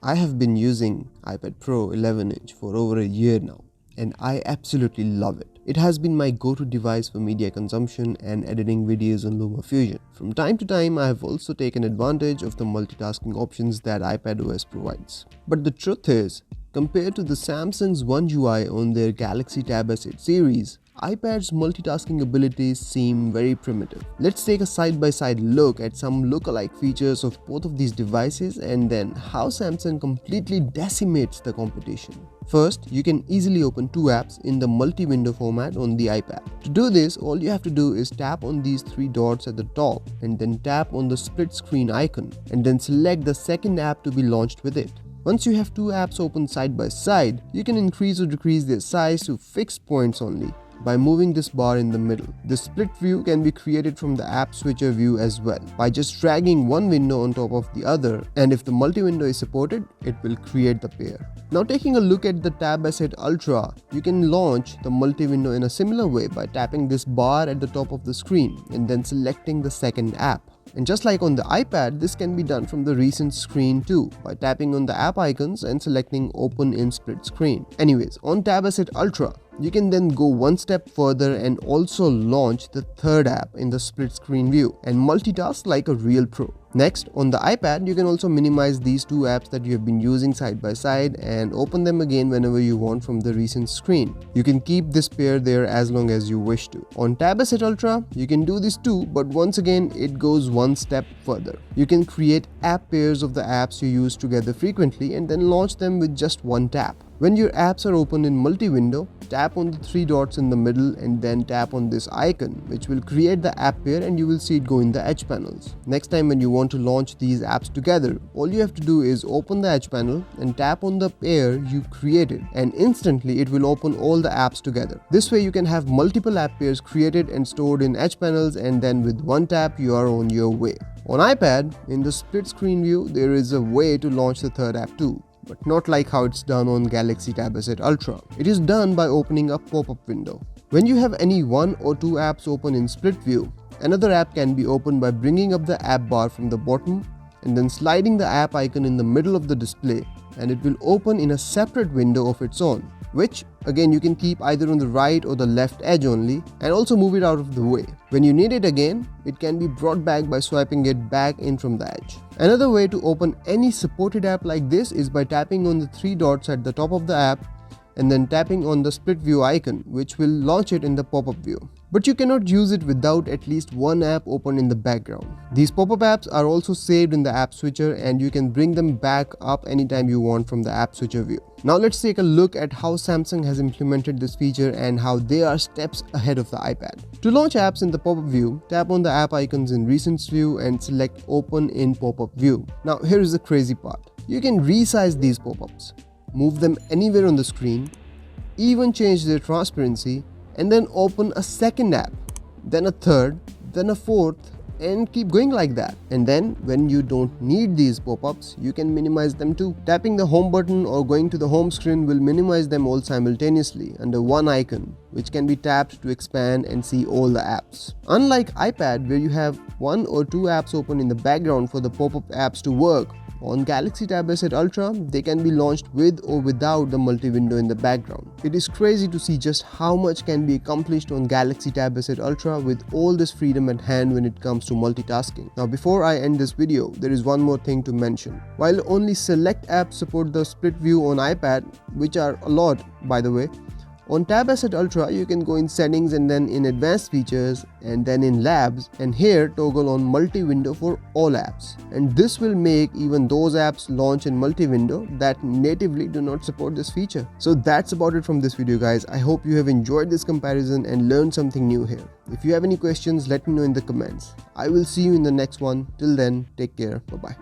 I have been using iPad Pro 11-inch for over a year now, and I absolutely love it. It has been my go-to device for media consumption and editing videos on LumaFusion. From time to time, I have also taken advantage of the multitasking options that iPadOS provides. But the truth is, compared to the Samsung's One UI on their Galaxy Tab S8 series, iPad's multitasking abilities seem very primitive. Let's take a side-by-side look at some lookalike features of both of these devices and then how Samsung completely decimates the competition. First, you can easily open two apps in the multi-window format on the iPad. To do this, all you have to do is tap on these three dots at the top and then tap on the split screen icon and then select the second app to be launched with it. Once you have two apps open side by side, you can increase or decrease their size to fixed points only by moving this bar in the middle. The split view can be created from the app switcher view as well by just dragging one window on top of the other, and if the multi-window is supported, it will create the pair. Now taking a look at the Tab S8 Ultra, you can launch the multi-window in a similar way by tapping this bar at the top of the screen and then selecting the second app. And just like on the iPad, this can be done from the recent screen too by tapping on the app icons and selecting open in split screen. Anyways, on Tab S8 Ultra, you can then go one step further and also launch the third app in the split screen view and multitask like a real pro. Next, on the iPad, you can also minimize these two apps that you have been using side by side and open them again whenever you want from the recent screen. You can keep this pair there as long as you wish to. On Tab S8 Ultra, you can do this too, but once again, it goes one step further. You can create app pairs of the apps you use together frequently and then launch them with just one tap. When your apps are open in multi-window, tap on the three dots in the middle and then tap on this icon, which will create the app pair and you will see it go in the edge panels. Next time when you want to launch these apps together, all you have to do is open the edge panel and tap on the pair you created, and instantly it will open all the apps together. This way you can have multiple app pairs created and stored in edge panels, and then with one tap you are on your way. On iPad, in the split screen view, there is a way to launch the third app too, but not like how it's done on Galaxy Tab S8 Ultra. It is done by opening a pop-up window. When you have any one or two apps open in split view, another app can be opened by bringing up the app bar from the bottom and then sliding the app icon in the middle of the display, and it will open in a separate window of its own, which again you can keep either on the right or the left edge only and also move it out of the way. When you need it again, it can be brought back by swiping it back in from the edge. Another way to open any supported app like this is by tapping on the three dots at the top of the app and then tapping on the split view icon, which will launch it in the pop-up view. But you cannot use it without at least one app open in the background. These pop-up apps are also saved in the app switcher and you can bring them back up anytime you want from the app switcher view. Now let's take a look at how Samsung has implemented this feature and how they are steps ahead of the iPad. To launch apps in the pop-up view, tap on the app icons in Recents view and select Open in Pop-up view. Now here is the crazy part. You can resize these pop-ups, move them anywhere on the screen, even change their transparency, and then open a second app, then a third, then a fourth, and keep going like that. And then when you don't need these pop-ups, you can minimize them too. Tapping the home button or going to the home screen will minimize them all simultaneously under one icon, which can be tapped to expand and see all the apps. Unlike iPad, where you have one or two apps open in the background for the pop-up apps to work, on Galaxy Tab S8 Ultra, they can be launched with or without the multi-window in the background. It is crazy to see just how much can be accomplished on Galaxy Tab S8 Ultra with all this freedom at hand when it comes to multitasking. Now before I end this video, there is one more thing to mention. While only select apps support the split view on iPad, which are a lot by the way, on Tab S8 Ultra, you can go in settings and then in advanced features and then in labs, and here toggle on multi-window for all apps. And this will make even those apps launch in multi-window that natively do not support this feature. So that's about it from this video guys. I hope you have enjoyed this comparison and learned something new here. If you have any questions, let me know in the comments. I will see you in the next one. Till then, take care. Bye-bye.